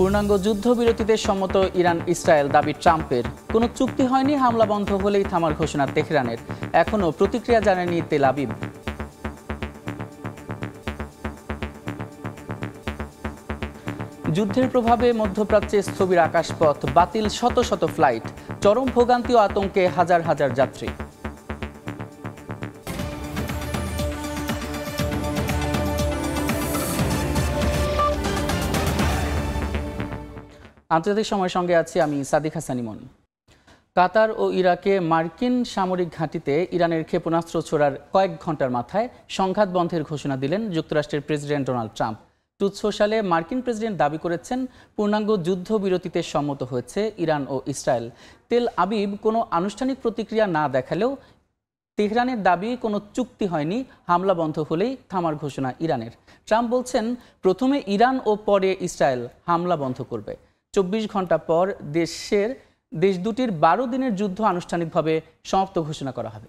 পূর্ণাঙ্গ যুদ্ধবিরতিতে সম্মত Iran Israel দাবি ট্রাম্পের। কোনো চুক্তি হয়নি, হামলা বন্ধ হলেই থামার ঘোষণা তেহরানের। এখনও প্রতিক্রিয়া জানায়নি তেল আবিব। যুদ্ধের প্রভাবে মধ্যপ্রাচ্যে স্থবির আকাশপথ, বাতিল শত শত ফ্লাইট, চরম ভোগান্তি ও আতঙ্কে হাজার হাজার যাত্রী। আন্তর্জাতিক সময়ের সঙ্গে আছি আমি সাদিক হাসান ইমন। কাতার ও ইরাকে মার্কিন সামরিক ঘাঁটিতে ইরানের ক্ষেপণাস্ত্র ছোড়ার কয়েক ঘন্টার মাথায় সংঘাত বন্ধের ঘোষণা দিলেন যুক্তরাষ্ট্রের প্রেসিডেন্ট ডোনাল্ড ট্রাম্প। ট্রুথ সোশ্যালে মার্কিন প্রেসিডেন্ট দাবি করেছেন পূর্ণাঙ্গ যুদ্ধবিরতিতে সম্মত হয়েছে ইরান ও ইসরায়েল। তেল আবিব কোনো আনুষ্ঠানিক প্রতিক্রিয়া না দেখালেও তেহরানের দাবি কোনো চুক্তি হয়নি, হামলা বন্ধ হলেই থামার ঘোষণা ইরানের। ট্রাম্প বলছেন প্রথমে ইরান ও পরে ইসরায়েল হামলা বন্ধ করবে। 24 ঘন্টা পর দেশ দুটির 12 দিনের যুদ্ধ আনুষ্ঠানিকভাবে সমাপ্ত ঘোষণা করা হবে।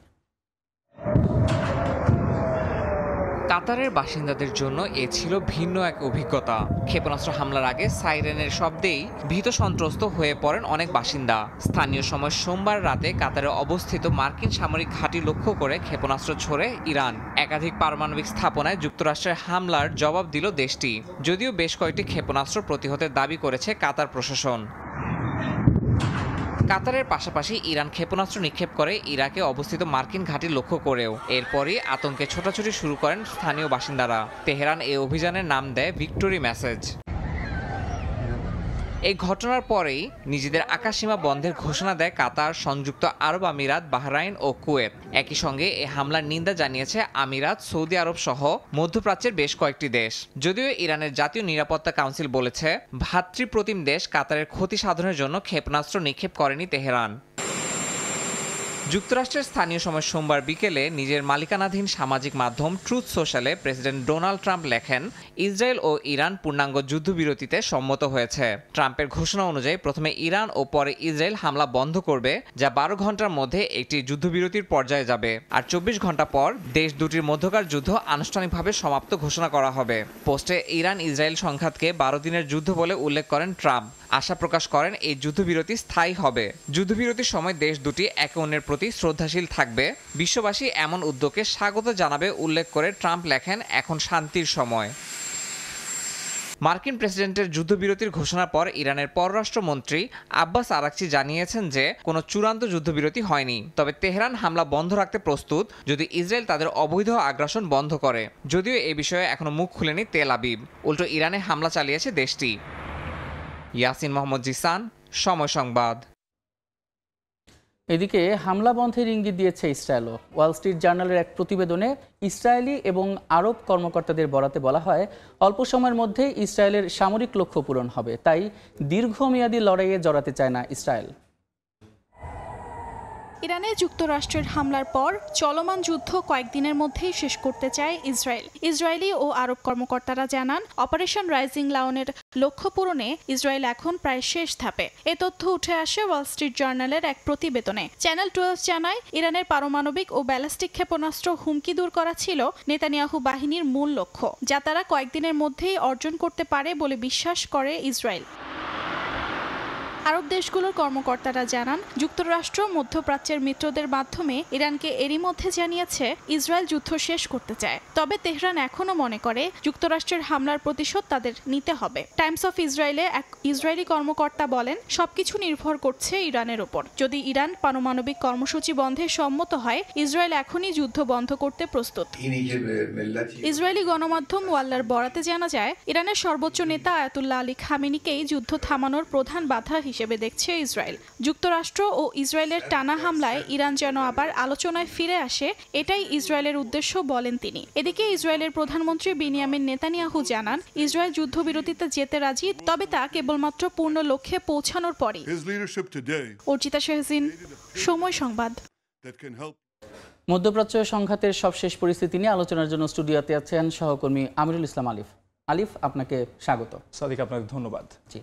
কাতারের বাসিন্দাদের জন্য এ ছিল ভিন্ন এক অভিজ্ঞতা। ক্ষেপণাস্ত্র হামলার আগে সাইরেনের শব্দেই ভীত সন্ত্রস্ত হয়ে পড়েন অনেক বাসিন্দা। স্থানীয় সময় সোমবার রাতে কাতারে অবস্থিত মার্কিন সামরিক ঘাঁটি লক্ষ্য করে ক্ষেপণাস্ত্র ছোড়ে ইরান। একাধিক পারমাণবিক স্থাপনায় যুক্তরাষ্ট্রের হামলার জবাব দিল দেশটি, যদিও বেশ কয়েকটি ক্ষেপণাস্ত্র প্রতিহতের দাবি করেছে কাতার প্রশাসন। কাতারের পাশাপাশি ইরান ক্ষেপণাস্ত্র নিক্ষেপ করে ইরাকে অবস্থিত মার্কিন ঘাঁটি লক্ষ্য করেও। এরপরই আতঙ্কে ছোটাছুটি শুরু করেন স্থানীয় বাসিন্দারা। তেহরান এই অভিযানের নাম দেয় ভিক্টোরি মেসেজ। এই ঘটনার পরেই নিজেদের আকাশসীমা বন্ধের ঘোষণা দেয় কাতার, সংযুক্ত আরব আমিরাত, বাহরাইন ও কুয়েত। একই সঙ্গে এই হামলার নিন্দা জানিয়েছে আমিরাত, সৌদি আরব সহ মধ্যপ্রাচ্যের বেশ কয়েকটি দেশ। যদিও ইরানের জাতীয় নিরাপত্তা কাউন্সিল বলেছে ভ্রাতৃপ্রতিম দেশ কাতারের ক্ষতি সাধনের জন্য ক্ষেপণাস্ত্র নিক্ষেপ করেনি তেহরান। যুক্তরাষ্ট্রের স্থানীয় সময় সোমবার বিকেলে নিজের মালিকানাধীন সামাজিক মাধ্যম ট্রুথ সোশ্যালে প্রেসিডেন্ট ডোনাল্ড ট্রাম্প লেখেন, ইসরায়েল ও ইরান পূর্ণাঙ্গ যুদ্ধবিরতিতে সম্মত হয়েছে। ট্রাম্পের ঘোষণা অনুযায়ী প্রথমে ইরান ও পরে ইসরায়েল হামলা বন্ধ করবে, যা 12 ঘন্টার মধ্যে একটি যুদ্ধবিরতির পর্যায়ে যাবে। আর 24 ঘন্টা পর দেশ দুটির মধ্যকার যুদ্ধ আনুষ্ঠানিকভাবে সমাপ্ত ঘোষণা করা হবে। পোস্টে ইরান ইসরায়েল সংঘাতকে 12 দিনের যুদ্ধ বলে উল্লেখ করেন ট্রাম্প। আশা প্রকাশ করেন এই যুদ্ধবিরতি স্থায়ী হবে। যুদ্ধবিরতির সময় দেশ দুটি একে অন্যের প্রতি শ্রদ্ধাশীল থাকবে। বিশ্ববাসী এমন উদ্যোগকে স্বাগত জানাবে উল্লেখ করে ট্রাম্প লেখেন, এখন শান্তির সময়। মার্কিন প্রেসিডেন্টের যুদ্ধবিরতির ঘোষণার পর ইরানের পররাষ্ট্রমন্ত্রী আব্বাস আরাকচি জানিয়েছেন যে কোনো চূড়ান্ত যুদ্ধবিরতি হয়নি, তবে তেহরান হামলা বন্ধ রাখতে প্রস্তুত যদি ইসরায়েল তাদের অবৈধ আগ্রাসন বন্ধ করে। যদিও এ বিষয়ে এখনো মুখ খুলেনি তেল আবিব, উল্টো ইরানে হামলা চালিয়েছে দেশটি। ইয়াসিন মোহাম্মদ জিসান, সময় সংবাদ। এদিকে হামলা বন্ধের ইঙ্গিত দিয়েছে ইসরায়েলও। ওয়াল স্ট্রিট জার্নালের এক প্রতিবেদনে ইসরায়েলি এবং আরব কর্মকর্তাদের বরাতে বলা হয়, অল্প সময়ের মধ্যে ইসরায়েলের সামরিক লক্ষ্য পূরণ হবে, তাই দীর্ঘমেয়াদী লড়াইয়ে জড়াতে চায় না ইসরায়েল। ইরানে যুক্তরাষ্ট্রের হামলার পর চলমান যুদ্ধ কয়েকদিনের মধ্যেই শেষ করতে চায় ইসরায়েল। ইসরায়েলি ও আরব কর্মকর্তারা জানান, অপারেশন রাইজিং লায়নের লক্ষ্য পূরণে ইসরায়েল এখন প্রায় শেষ ধাপে। এ তথ্য উঠে আসে ওয়াল স্ট্রিট জার্নালের এক প্রতিবেদনে। চ্যানেল 12 জানায়, ইরানের পারমাণবিক ও ব্যালিস্টিক ক্ষেপণাস্ত্র হুমকি দূর করা ছিল নেতানিয়াহু বাহিনীর মূল লক্ষ্য, যা তারা কয়েকদিনের মধ্যেই অর্জন করতে পারে বলে বিশ্বাস করে ইসরায়েল। আরব দেশগুলোর কর্মকর্তারা জানান, যুক্তরাষ্ট্র মধ্যপ্রাচ্যের মিত্রদের মাধ্যমে ইরানকে এরই মধ্যে জানিয়েছে ইসরায়েল যুদ্ধ শেষ করতে চায়। তবে তেহরান এখনও মনে করে যুক্তরাষ্ট্রের হামলার প্রতিশোধ তাদের নিতে হবে। টাইমস অফ ইসরায়েলে এক ইসরায়েলি কর্মকর্তা বলেন, সবকিছু নির্ভর করছে ইরানের উপর। যদি ইরান পারমাণবিক কর্মসূচি বন্ধে সম্মত হয়, ইসরায়েল এখনই যুদ্ধ বন্ধ করতে প্রস্তুত। ইসরায়েলি গণমাধ্যম ওয়াল্লার বরাতে জানা যায়, ইরানের সর্বোচ্চ নেতা আয়াতুল্লাহ আলী খামেনিকেই যুদ্ধ থামানোর প্রধান বাধা হিসেবে দেখছে ইসরায়েল। যুক্তরাষ্ট্র ও ইসরায়েলের টানা হামলায় ইরান যেন আবার আলোচনায় ফিরে আসে, এটাই ইসরায়েলের উদ্দেশ্য বলেন তিনি। এদিকে ইসরায়েলের প্রধানমন্ত্রী বিনিয়ামিন নেতানিয়াহু জানান, ইসরায়েল যুদ্ধবিরতিতে যেতে রাজি, তবে তা কেবলমাত্র পূর্ণ লক্ষ্যে পৌঁছানোর পরই। অর্চিতা শাহজিন, সময় সংবাদ। মধ্যপ্রাচ্য সংঘাতের সবশেষ পরিস্থিতি নিয়ে আলোচনার জন্য স্টুডিওতে আছেন সহকর্মী আমিরুল ইসলাম আলিফ। আলিফ, আপনাকে স্বাগত। সাদিক, আপনাকে ধন্যবাদ। জি,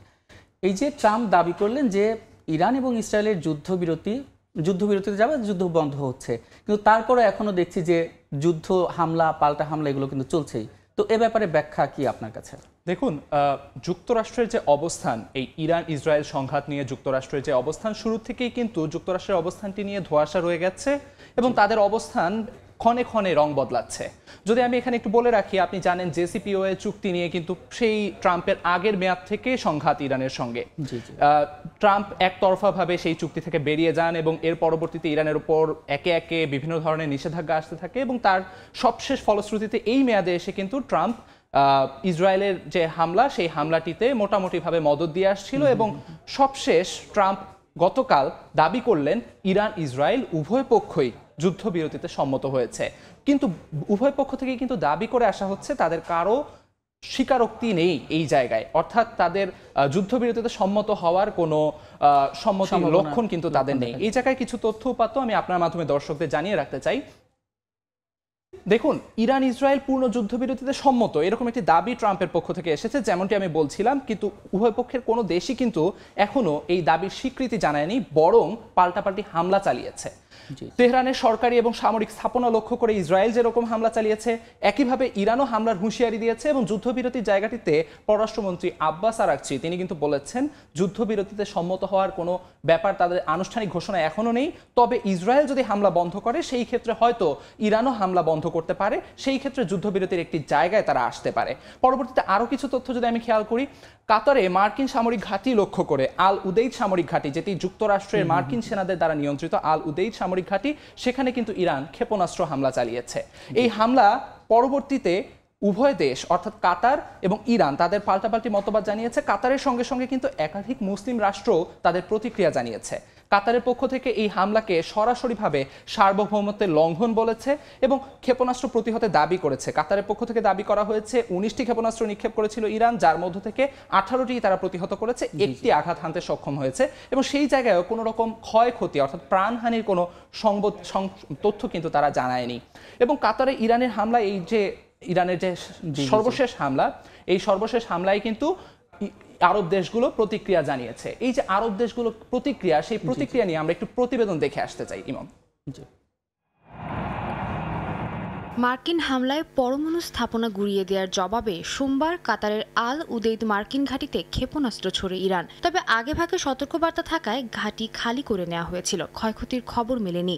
এই যে ট্রাম্প দাবি করলেন যে ইরান এবং ইসরায়েলের যুদ্ধবিরতিতে যাবে, যুদ্ধ বন্ধ হচ্ছে, কিন্তু তারপরে এখনো দেখছি যে যুদ্ধ হামলা, পাল্টা হামলা এগুলো কিন্তু চলছেই। তো এ ব্যাপারে ব্যাখ্যা কি আপনার কাছে? দেখুন, যুক্তরাষ্ট্রের যে অবস্থান, এই ইরান ইসরায়েল সংঘাত নিয়ে যুক্তরাষ্ট্রের যে অবস্থান, শুরু থেকেই কিন্তু যুক্তরাষ্ট্রের অবস্থানটি নিয়ে ধোঁয়াশা রয়ে গেছে এবং তাদের অবস্থান ক্ষণে ক্ষণে রং বদলাচ্ছে। যদি আমি এখানে একটু বলে রাখি, আপনি জানেন জেসিপিওএ চুক্তি নিয়ে কিন্তু সেই ট্রাম্পের আগের মেয়াদ থেকে সংঘাত ইরানের সঙ্গে। ট্রাম্প একতরফাভাবে সেই চুক্তি থেকে বেরিয়ে যান এবং এর পরবর্তীতে ইরানের উপর একে একে বিভিন্ন ধরনের নিষেধাজ্ঞা আসতে থাকে এবং তার সবশেষ ফলশ্রুতিতে এই মেয়াদে এসে কিন্তু ট্রাম্প ইসরায়েলের যে হামলা, সেই হামলাটিতে মোটামুটিভাবে মদদ দিয়ে আসছিল এবং সবশেষ ট্রাম্প গতকাল দাবি করলেন ইরান ইসরায়েল উভয় পক্ষই যুদ্ধবিরতিতে সম্মত হয়েছে। কিন্তু উভয় পক্ষ থেকে কিন্তু দাবি করে আসা হচ্ছে তাদের কারো স্বীকারোক্তি নেই এই জায়গায়, অর্থাৎ তাদের যুদ্ধবিরতিতে সম্মত হওয়ার কোনো সম্মতির লক্ষণ কিন্তু তাদের নেই। এই জায়গায় কিছু তথ্য উপাত্ত আমি আপনার মাধ্যমে দর্শকদের জানিয়ে রাখতে চাই। দেখুন, ইরান ইসরায়েল পূর্ণ যুদ্ধবিরতিতে সম্মত এরকম একটি দাবি ট্রাম্পের পক্ষ থেকে এসেছে, যেমনটি আমি বলছিলাম, কিন্তু উভয় পক্ষের কোনো দেশই কিন্তু এখনো এই দাবির স্বীকৃতি জানায়নি, বরং পাল্টাপাল্টি হামলা চালিয়েছে। তেহরানের সরকারি এবং সামরিক স্থাপনা লক্ষ্য করে ইসরায়েল যেরকম হামলা চালিয়েছে, একইভাবে ইরানও হামলার হুঁশিয়ারি দিয়েছে এবং যুদ্ধবিরতির জায়গাটিতে পররাষ্ট্রমন্ত্রী আব্বাস আরাকচি তিনি কিন্তু বলেছেন যুদ্ধবিরতিতে সম্মত হওয়ার কোনো ব্যাপার তাদের আনুষ্ঠানিক ঘোষণা এখনো নেই, তবে ইসরায়েল যদি হামলা বন্ধ করে সেই ক্ষেত্রে হয়তো ইরানও হামলা বন্ধ করতে পারে, সেই ক্ষেত্রে যুদ্ধবিরতির একটি জায়গায় তারা আসতে পারে। পরবর্তীতে আরও কিছু তথ্য যদি আমি খেয়াল করি, কাতারে মার্কিন সামরিক ঘাঁটি লক্ষ্য করে আল উদেইদ সামরিক ঘাঁটি, যেটি যুক্তরাষ্ট্রের মার্কিন সেনাদের দ্বারা নিয়ন্ত্রিত আল উদেইদ সামরিক ঘাঁটি, সেখানে কিন্তু ইরান ক্ষেপণাস্ত্র হামলা চালিয়েছে। এই হামলা পরবর্তীতে উভয় দেশ অর্থাৎ কাতার এবং ইরান তাদের পাল্টাপাল্টি মতবাদ জানিয়েছে। কাতারের সঙ্গে সঙ্গে কিন্তু একাধিক মুসলিম রাষ্ট্র তাদের প্রতিক্রিয়া জানিয়েছে। কাতারের পক্ষ থেকে এই হামলাকে সরাসরিভাবে সার্বভৌমত্বের লঙ্ঘন বলেছে এবং ক্ষেপণাস্ত্র প্রতিহতে দাবি করেছে। কাতারের পক্ষ থেকে দাবি করা হয়েছে 19টি ক্ষেপণাস্ত্র নিক্ষেপ করেছিল ইরান, যার মধ্য থেকে 18টি তারা প্রতিহত করেছে, একটি আঘাত হানতে সক্ষম হয়েছে এবং সেই জায়গায় কোনো রকম ক্ষয়ক্ষতি অর্থাৎ প্রাণহানির কোনো তথ্য কিন্তু তারা জানায়নি। এবং কাতারে ইরানের হামলা, এই যে ইরানের যে সর্বশেষ হামলা, এই সর্বশেষ হামলায় কিন্তু আরব দেশগুলো প্রতিক্রিয়া জানিয়েছে। এই যে আরব দেশগুলো প্রতিক্রিয়া, সেই প্রতিক্রিয়া নিয়ে আমরা একটু প্রতিবেদন দেখে আসতে চাই। ইমাম, মার্কিন হামলায় পরমাণু স্থাপনা গুঁড়িয়ে দেওয়ার জবাবে সোমবার কাতারের আল উদেইদ মার্কিন ঘাঁটিতে ক্ষেপণাস্ত্র ছোড়ে ইরান। তবে আগেভাগে সতর্কবার্তা থাকায় ঘাঁটি খালি করে নেওয়া হয়েছিল, ক্ষয়ক্ষতির খবর মেলেনি।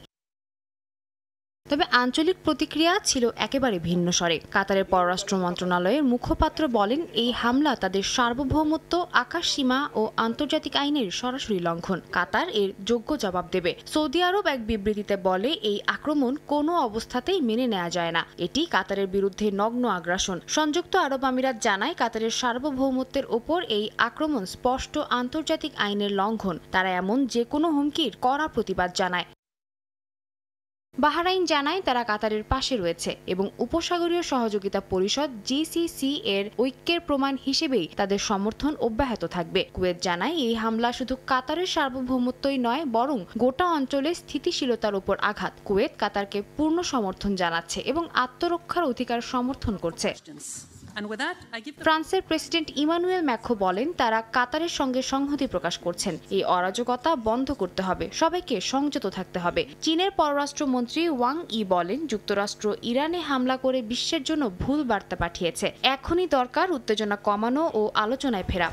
তবে আঞ্চলিক প্রতিক্রিয়া ছিল একেবারে ভিন্ন স্বরে। কাতারের পররাষ্ট্র মন্ত্রণালয়ের মুখপাত্র বলেন, এই হামলা তাদের সার্বভৌমত্ব, আকাশ সীমা ও আন্তর্জাতিক আইনের সরাসরি লঙ্ঘন। কাতার এর যোগ্য জবাব দেবে। সৌদি আরব এক বিবৃতিতে বলে, এই আক্রমণ কোনো অবস্থাতেই মেনে নেওয়া যায় না, এটি কাতারের বিরুদ্ধে নগ্ন আগ্রাসন। সংযুক্ত আরব আমিরাত জানায়, কাতারের সার্বভৌমত্বের ওপর এই আক্রমণ স্পষ্ট আন্তর্জাতিক আইনের লঙ্ঘন। তারা এমন যে কোনো হুমকির কড়া প্রতিবাদ জানায়। বাহরাইন জানায় তারা কাতারের পাশে রয়েছে এবং উপসাগরীয় সহযোগিতা পরিষদ জিসিসি এর ঐক্যের প্রমাণ হিসেবেই তাদের সমর্থন অব্যাহত থাকবে। কুয়েত জানায়, এই হামলা শুধু কাতারের সার্বভৌমত্বই নয়, বরং গোটা অঞ্চলে স্থিতিশীলতার উপর আঘাত। কুয়েত কাতারকে পূর্ণ সমর্থন জানাচ্ছে এবং আত্মরক্ষার অধিকার সমর্থন করছে। ফ্রান্সের প্রেসিডেন্ট ইমানুয়েল ম্যাক্রো বলেন, তারা কাতারের সঙ্গে সংহতি প্রকাশ করছেন। এই অরাজকতা বন্ধ করতে হবে, সবাইকে সংযত থাকতে হবে। চীনের পররাষ্ট্রমন্ত্রী ওয়াং ই বলেন, যুক্তরাষ্ট্র ইরানে হামলা করে বিশ্বের জন্য ভুল বার্তা পাঠিয়েছে। এখনই দরকার উত্তেজনা কমানো ও আলোচনায় ফেরা।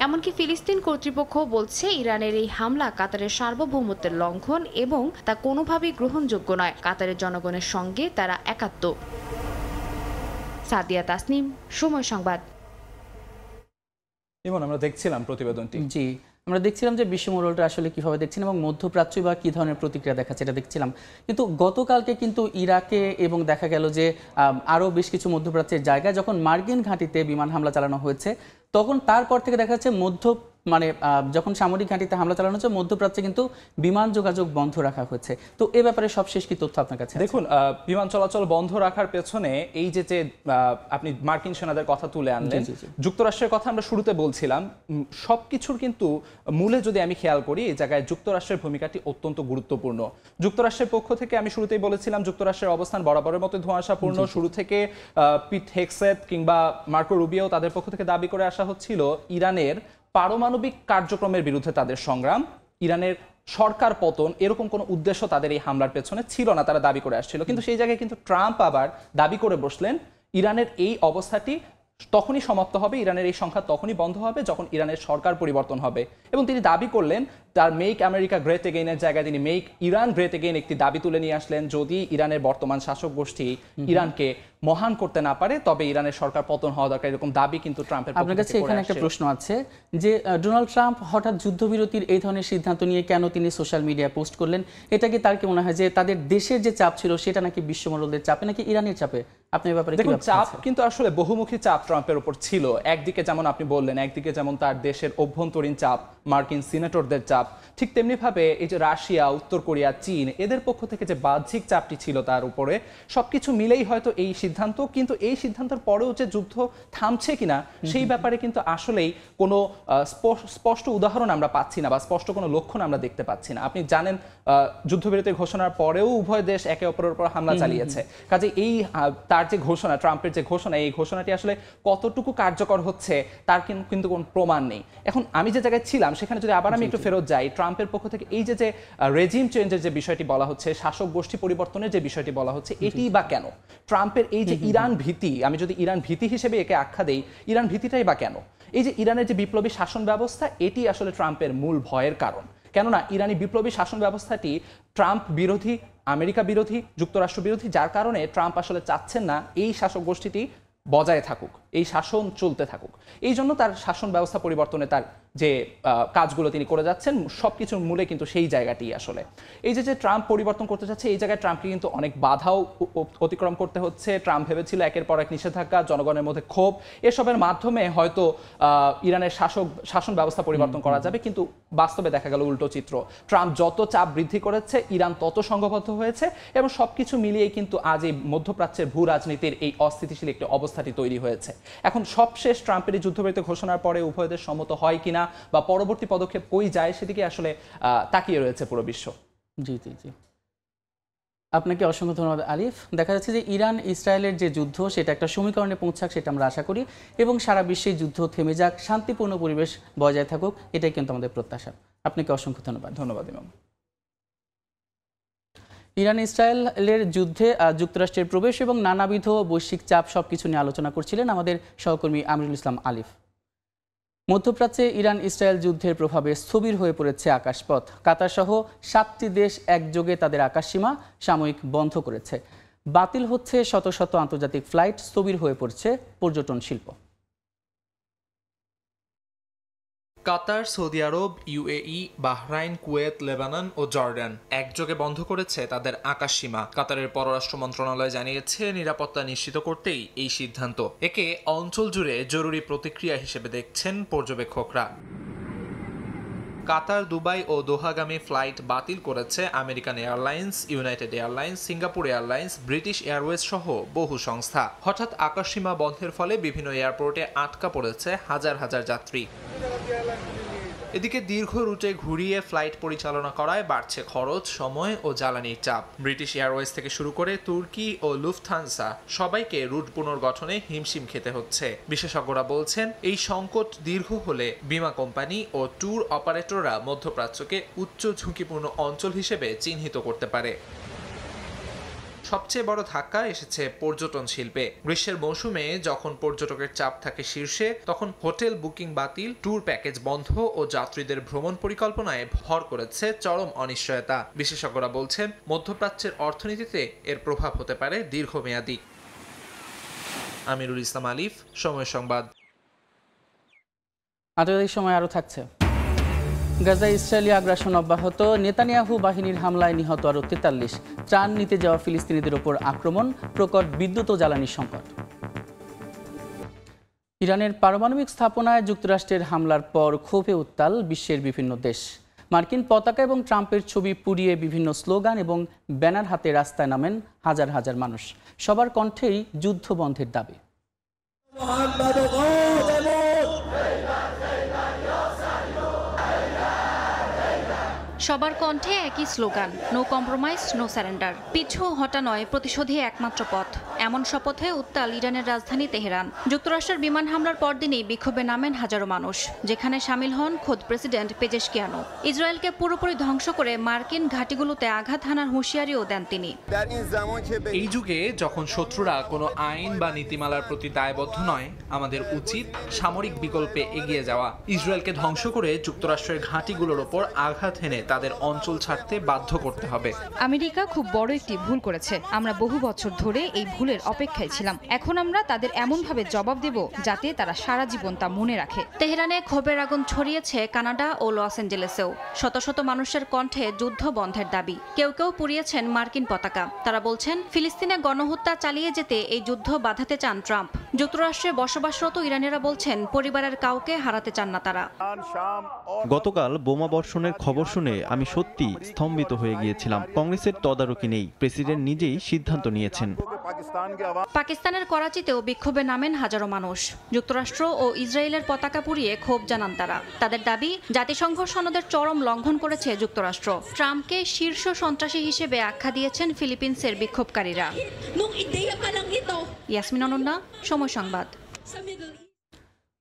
এমনকি ফিলিস্তিন কর্তৃপক্ষ বলছে, ইরানের এই হামলা কাতারের সার্বভৌমত্বের লঙ্ঘন এবং তা কোনোভাবেই গ্রহণযোগ্য নয়। কাতারের জনগণের সঙ্গে তারা একাত্ম। সাদিয়া তাসনিম, সময় সংবাদ। যেমন আমরা দেখছিলাম প্রতিবেদনটি, জি আমরা দেখছিলাম যে বিশ্বমণ্ডলটা আসলে কিভাবে দেখছেন এবং মধ্যপ্রাচ্য বা কী ধরনের প্রতিক্রিয়া দেখাচ্ছে এটা দেখছিলাম। কিন্তু গতকালকে কিন্তু ইরাকে এবং দেখা গেল যে আরও বেশ কিছু মধ্যপ্রাচ্যের জায়গায় যখন মার্কিন ঘাঁটিতে বিমান হামলা চালানো হয়েছে, তখন তারপর থেকে দেখা যাচ্ছে যখন সামরিক ঘাঁটিতে হামলা চালানো হচ্ছে, মধ্যপ্রাচ্যে কিন্তু বিমান যোগাযোগ বন্ধ রাখা হয়েছে। তো এ ব্যাপারে সবশেষ কি তথ্য আপনার কাছে? দেখুন, বিমান চলাচল বন্ধ রাখার পেছনে এই যে আপনি মার্কিন সেনাদের কথা তুলে আনলেন, যুক্তরাষ্ট্রের কথা আমরা শুরুতে বলছিলাম, সবকিছুর কিন্তু মূলে যদি আমি খেয়াল করি, এই জায়গায় যুক্তরাষ্ট্রের ভূমিকাটি অত্যন্ত গুরুত্বপূর্ণ। যুক্তরাষ্ট্রের পক্ষ থেকে আমি শুরুতেই বলেছিলাম, যুক্তরাষ্ট্রের অবস্থান বরাবরের মতো ধোঁয়াশাপূর্ণ। শুরু থেকে পিট হেগসেথ কিংবা মার্কো রুবিও তাদের পক্ষ থেকে দাবি করে আসা হচ্ছিল ইরানের পারমাণবিক কার্যক্রমের বিরুদ্ধে তাদের সংগ্রাম, ইরানের সরকার পতন, এরকম কোনো উদ্দেশ্য তাদের এই হামলার পেছনে ছিল না, তারা দাবি করে আসছিল। কিন্তু সেই জায়গায় কিন্তু ট্রাম্প আবার দাবি করে বসলেন ইরানের এই অবস্থাটি তখনই সমাপ্ত হবে, ইরানের এই সংঘাত তখনই বন্ধ হবে যখন ইরানের সরকার পরিবর্তন হবে। এবং তিনি দাবি করলেন তার মেক আমেরিকা গ্রেট এগেইনের জায়গায় তিনি মেক ইরান গ্রেট এগেইন একটি দাবি তুলে নিয়ে আসলেন। যদি ইরানের বর্তমান শাসক গোষ্ঠী ইরানকে মহান করতে না পারে তবে ইরানের সরকার পতন হওয়া দরকার, এরকম দাবি কিন্তু ট্রাম্পের পক্ষ থেকে আপনার কাছে এখানে একটা প্রশ্ন আছে যে ডোনাল্ড ট্রাম্প হঠাৎ যুদ্ধবিরতির এই ধরনের সিদ্ধান্ত নিয়ে কেন তিনি সোশ্যাল মিডিয়ায় পোস্ট করলেন? এটা কি তার কি মনে হয় যে তাদের দেশের যে চাপ ছিল সেটা নাকি বিশ্বমণ্ডলের চাপে নাকি ইরানের চাপে? আপনি এই ব্যাপারে কি দেখুন, ভাবছেন? চাপ কিন্তু আসলে বহুমুখী চাপ ট্রাম্পের উপর ছিল। একদিকে যেমন আপনি বললেন, একদিকে যেমন তার দেশের অভ্যন্তরীণ চাপ, মার্কিন সিনেটরদের চাপ, ঠিক তেমনিভাবে এই যে রাশিয়া, উত্তর কোরিয়া, চীন, এদের পক্ষ থেকে যে বাহ্যিক চাপটি ছিল তার উপরে, সবকিছু মিলেই হয়তো এই সিদ্ধান্ত। কিন্তু এই সিদ্ধান্তের পরেও যে যুদ্ধ থামছে কিনা সেই ব্যাপারে কিন্তু আসলেই কোনো স্পষ্ট উদাহরণ আমরা পাচ্ছি না বা স্পষ্ট কোনো লক্ষণ আমরা দেখতে পাচ্ছি না। আপনি জানেন যুদ্ধবিরতির ঘোষণার পরেও উভয় দেশ একে অপরের উপর হামলা চালিয়েছে। কাজে এই তার যে ঘোষণা, ট্রাম্পের যে ঘোষণা, এই ঘোষণাটি আসলে কতটুকু কার্যকর হচ্ছে তার কিন্তু কোনো প্রমাণ নেই। এখন আমি যে জায়গায় ছিলাম সেখানে যদি আবার আমি একটু ফেরত যাই, ট্রাম্পের পক্ষ থেকে এই যে রেজিম চেঞ্জের যে বিষয়টি বলা হচ্ছে, শাসক গোষ্ঠী পরিবর্তনের যে বিষয়টি বলা হচ্ছে, এটি বা কেন? ট্রাম্পের এই যে ইরান ভীতি, আমি যদি ইরান ভীতি হিসেবে একে আখ্যা দেই, ইরান ভীতিটাই বা কেন? এই যে ইরানের যে বিপ্লবী শাসন ব্যবস্থা, এটি আসলে ট্রাম্পের মূল ভয়ের কারণ। কেননা ইরানি বিপ্লবী শাসন ব্যবস্থাটি ট্রাম্প বিরোধী, আমেরিকা বিরোধী, যুক্তরাষ্ট্র বিরোধী, যার কারণে ট্রাম্প আসলে চাচ্ছেন না এই শাসক গোষ্ঠীটি বজায় থাকুক, এই শাসন চলতে থাকুক। এই জন্য তার শাসন ব্যবস্থা পরিবর্তনে তার যে কাজগুলো তিনি করে যাচ্ছেন, সবকিছুর মূলে কিন্তু সেই জায়গাটি আসলে এই যে ট্রাম্প পরিবর্তন করতে যাচ্ছে, এই জায়গায় ট্রাম্পকে কিন্তু অনেক বাধাও অতিক্রম করতে হচ্ছে। ট্রাম্প ভেবেছিল একের পর এক নিষেধাজ্ঞা, জনগণের মধ্যে ক্ষোভ, এসবের মাধ্যমে হয়তো ইরানের শাসন ব্যবস্থা পরিবর্তন করা যাবে, কিন্তু বাস্তবে দেখা গেল উল্টো চিত্র। ট্রাম্প যত চাপ বৃদ্ধি করেছে, ইরান তত সংঘবদ্ধ হয়েছে এবং সবকিছু মিলিয়েই কিন্তু আজ এই মধ্যপ্রাচ্যের ভূ রাজনীতির এই অস্থিতিশীল একটি অবস্থাটি তৈরি হয়েছে। এখন সবশেষ ট্রাম্পের এই যুদ্ধবিরতি ঘোষণার পরে উভয় দেশ সম্মত হয় কিনা বা পরবর্তী পদক্ষেপ কই যায় সেদিকে আসলে তাকিয়ে রয়েছে পুরো বিশ্ব। জি জি জি, আপনাকে অসংখ্য ধন্যবাদ আলিফ। দেখা যাচ্ছে যে ইরান ইসরায়েলের যে যুদ্ধ সেটা একটা সমীকরণে পৌঁছাক, সেটা আমরা আশা করি, এবং সারা বিশ্বে যুদ্ধ থেমে যাক, শান্তিপূর্ণ পরিবেশ বজায় থাকুক, এটাই কিন্তু আমাদের প্রত্যাশা। আপনাকে অসংখ্য ধন্যবাদ। ধন্যবাদ ইমাম। ইরান ইসরায়েলের যুদ্ধে যুক্তরাষ্ট্রের প্রবেশ এবং নানাবিধ বৈশ্বিক চাপ সবকিছু নিয়ে আলোচনা করছিলেন আমাদের সহকর্মী আমিরুল ইসলাম আলিফ। মধ্যপ্রাচ্যে ইরান ইসরায়েল যুদ্ধের প্রভাবে স্থবির হয়ে পড়েছে আকাশপথ। কাতার সহ 7টি দেশ একযোগে তাদের আকাশসীমা সাময়িক বন্ধ করেছে। বাতিল হচ্ছে শত শত আন্তর্জাতিক ফ্লাইট, স্থবির হয়ে পড়ছে পর্যটন শিল্প। কাতার, সৌদি আরব, ইউএই, বাহরাইন, কুয়েত, লেবানন ও জর্ডান একযোগে বন্ধ করেছে তাদের আকাশসীমা। কাতারের পররাষ্ট্র মন্ত্রণালয় জানিয়েছে, নিরাপত্তা নিশ্চিত করতেই এই সিদ্ধান্ত। একে অঞ্চল জুড়ে জরুরি প্রতিক্রিয়া হিসেবে দেখছেন পর্যবেক্ষকরা। কাতার, দুবাই ও দোহাগামী ফ্লাইট বাতিল করেছে American airlines, United airlines, Singapore airlines, British Airways সহ বহু সংস্থা। হঠাৎ আকাশসীমা বন্ধের ফলে বিভিন্ন এয়ারপোর্টে আটকা পড়েছে হাজার হাজার যাত্রী। এদিকে দীর্ঘ রুটে ঘুরিয়ে ফ্লাইট পরিচালনা করায় বাড়ছে খরচ, সময় ও জ্বালানির চাপ। ব্রিটিশ এয়ারওয়েজ থেকে শুরু করে তুর্কি ও লুফথানসা সবাইকে রুট পুনর্গঠনে হিমশিম খেতে হচ্ছে। বিশেষজ্ঞরা বলছেন, এই সংকট দীর্ঘ হলে বিমা কোম্পানি ও ট্যুর অপারেটররা মধ্যপ্রাচ্যকে উচ্চ ঝুঁকিপূর্ণ অঞ্চল হিসেবে চিহ্নিত করতে পারে। সবচেয়ে বড় ধাক্কা এসেছে পর্যটন শিল্পে। গ্রীষ্মের মৌসুমে যখন পর্যটকের চাপ থাকে শীর্ষে, তখন হোটেল বুকিং বাতিল, ট্যুর প্যাকেজ বন্ধ ও যাত্রীদের ভ্রমণ পরিকল্পনায় ভর করেছে চরম অনিশ্চয়তা। বিশেষজ্ঞরা বলছেন, মধ্যপ্রাচ্যের অর্থনীতিতে এর প্রভাব হতে পারে দীর্ঘমেয়াদী। আমিরুল ইসলাম আলিফ, সময় সংবাদ। আন্তর্জাতিক সময় আরও থাকছে। গাজায় ইসরায়েলি আগ্রাসন অব্যাহত, নেতানিয়াহু বাহিনীর হামলায় নিহত আরও 43, ত্রাণ নিতে যাওয়া ফিলিস্তিনিদের ওপর আক্রমণ, প্রকট বিদ্যুৎ ও জ্বালানির সংকট। ইরানের পারমাণবিক স্থাপনায় যুক্তরাষ্ট্রের হামলার পর ক্ষোভে উত্তাল বিশ্বের বিভিন্ন দেশ। মার্কিন পতাকা এবং ট্রাম্পের ছবি পুড়িয়ে বিভিন্ন স্লোগান এবং ব্যানার হাতে রাস্তায় নামেন হাজার হাজার মানুষ। সবার কণ্ঠেই যুদ্ধ বন্ধের দাবি। সবার কণ্ঠে একই slogan, no compromise no surrender. পিছু হটা নয়, প্রতিশোধই একমাত্র পথ। এমন শপথে উত্তাল ইরানের রাজধানী তেহরান। যুক্তরাষ্ট্রের বিমান হামলার পরদিনই বিক্ষোভে নামেন হাজারো মানুষ, যেখানে সামিল হন খোদ প্রেসিডেন্ট পেজেশকিয়ানো। ইসরায়েলকে পুরোপুরি ধ্বংস করে মার্কিন ঘাঁটিগুলোতে আঘাত হানার হুঁশিয়ারিও দেন তিনি। এই যুগে যখন শত্রুরা কোনো আইন বা নীতিমালার প্রতি দায়বদ্ধ নয়, আমাদের উচিত সামরিক বিকল্পে এগিয়ে যাওয়া। ইসরায়েলকে ধ্বংস করে যুক্তরাষ্ট্রের ঘাঁটিগুলোর ওপর আঘাত হেনে তাদের অঞ্চল ছাড়তে বাধ্য করতে হবে। আমেরিকা খুব বড় একটি ভুল করেছে। আমরা বহু বছর ধরে এই ভুলের অপেক্ষায় ছিলাম। এখন আমরা তাদের এমনভাবে জবাব দেব যাতে তারা সারা জীবন তা মনে রাখে। তেহরানে ক্ষোভের আগুন ছড়িয়েছে কানাডা ও লস অ্যাঞ্জেলেসেও। শত শত মানুষের কণ্ঠে যুদ্ধ বন্ধের দাবি। কেউ কেউ পুড়িয়েছেন মার্কিন পতাকা। তারা বলছেন, ফিলিস্তিনে গণহত্যা চালিয়ে যেতে এই যুদ্ধ বাধাতে চান ট্রাম্প। যুক্তরাষ্ট্রে বসবাসরত ইরানিরা বলছেন, পরিবারের কাউকে হারাতে চান না তারা। গতকাল বোমা বর্ষণের খবর শুনে আমি সত্যি স্তম্ভিত হয়ে গিয়েছিলাম। কংগ্রেসের তদারকি নেই, প্রেসিডেন্ট নিজেই সিদ্ধান্ত নিয়েছেন। পাকিস্তানের করাচিতেও বিক্ষোভে নামেন হাজারো মানুষ। যুক্তরাষ্ট্র ও ইসরায়েলের পতাকা পুড়িয়ে ক্ষোভ জানান তারা। তাদের দাবি, জাতিসংঘ সনদের চরম লঙ্ঘন করেছে যুক্তরাষ্ট্র। ট্রাম্পকে শীর্ষ সন্ত্রাসী হিসেবে আখ্যা দিয়েছেন ফিলিপিন্সের বিক্ষোভকারীরা। ইয়াসমিন অনন্যা, সময় সংবাদ।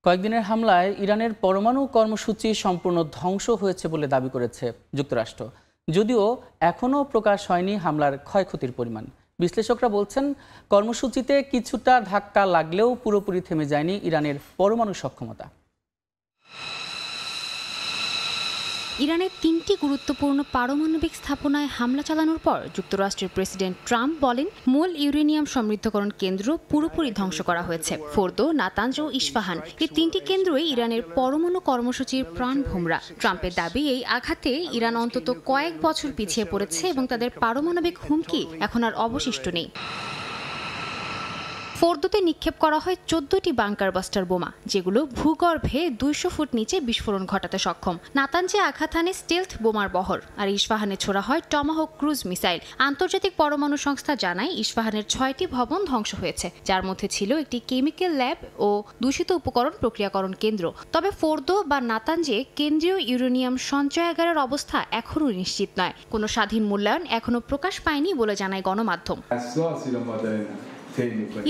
কয়েকদিনের হামলায় ইরানের পরমাণু কর্মসূচি সম্পূর্ণ ধ্বংস হয়েছে বলে দাবি করেছে যুক্তরাষ্ট্র, যদিও এখনও প্রকাশ হয়নি হামলার ক্ষয়ক্ষতির পরিমাণ। বিশ্লেষকরা বলছেন, কর্মসূচিতে কিছুটা ধাক্কা লাগলেও পুরোপুরি থেমে যায়নি ইরানের পরমাণু সক্ষমতা। ইরানের 3টি গুরুত্বপূর্ণ পারমাণবিক স্থাপনায় হামলা চালানোর পর যুক্তরাষ্ট্রের প্রেসিডেন্ট ট্রাম্প বলেন, মূল ইউরেনিয়াম সমৃদ্ধকরণ কেন্দ্র পুরোপুরি ধ্বংস করা হয়েছে। ফোর্দো, নাতানজ ও ইস্পাহান, এই 3টি কেন্দ্রই ইরানের পরমাণু কর্মসূচির প্রাণভোমরা। ট্রাম্পের দাবি, এই আঘাতে ইরান অন্তত কয়েক বছর পিছিয়ে পড়েছে এবং তাদের পারমাণবিক হুমকি এখন আর অবশিষ্ট নেই। ফোর্দোতে নিক্ষেপ করা হয় 14টি বাংকার বাস্টার বোমা, যেগুলো ভূগর্ভে 200 ফুট নিচে বিস্ফোরণ ঘটাতে সক্ষম। নাতানজে আঘাত হানে স্টেলথ বোমার বহর, আর ইস্পাহানে ছোড়া হয় টমাহক ক্রুজ মিসাইল। আন্তর্জাতিক পরমাণু সংস্থা জানায়, ইস্পাহানের 6টি ভবন ধ্বংস হয়েছে, যার মধ্যে ছিল একটি কেমিক্যাল ল্যাব ও দূষিত উপকরণ প্রক্রিয়াকরণ কেন্দ্র। তবে ফোর্দো বা নাতানজে কেন্দ্রীয় ইউরেনিয়াম সঞ্চয়াগারের অবস্থা এখনও নিশ্চিত নয়। কোনো স্বাধীন মূল্যায়ন এখনও প্রকাশ পায়নি বলে জানায় গণমাধ্যম।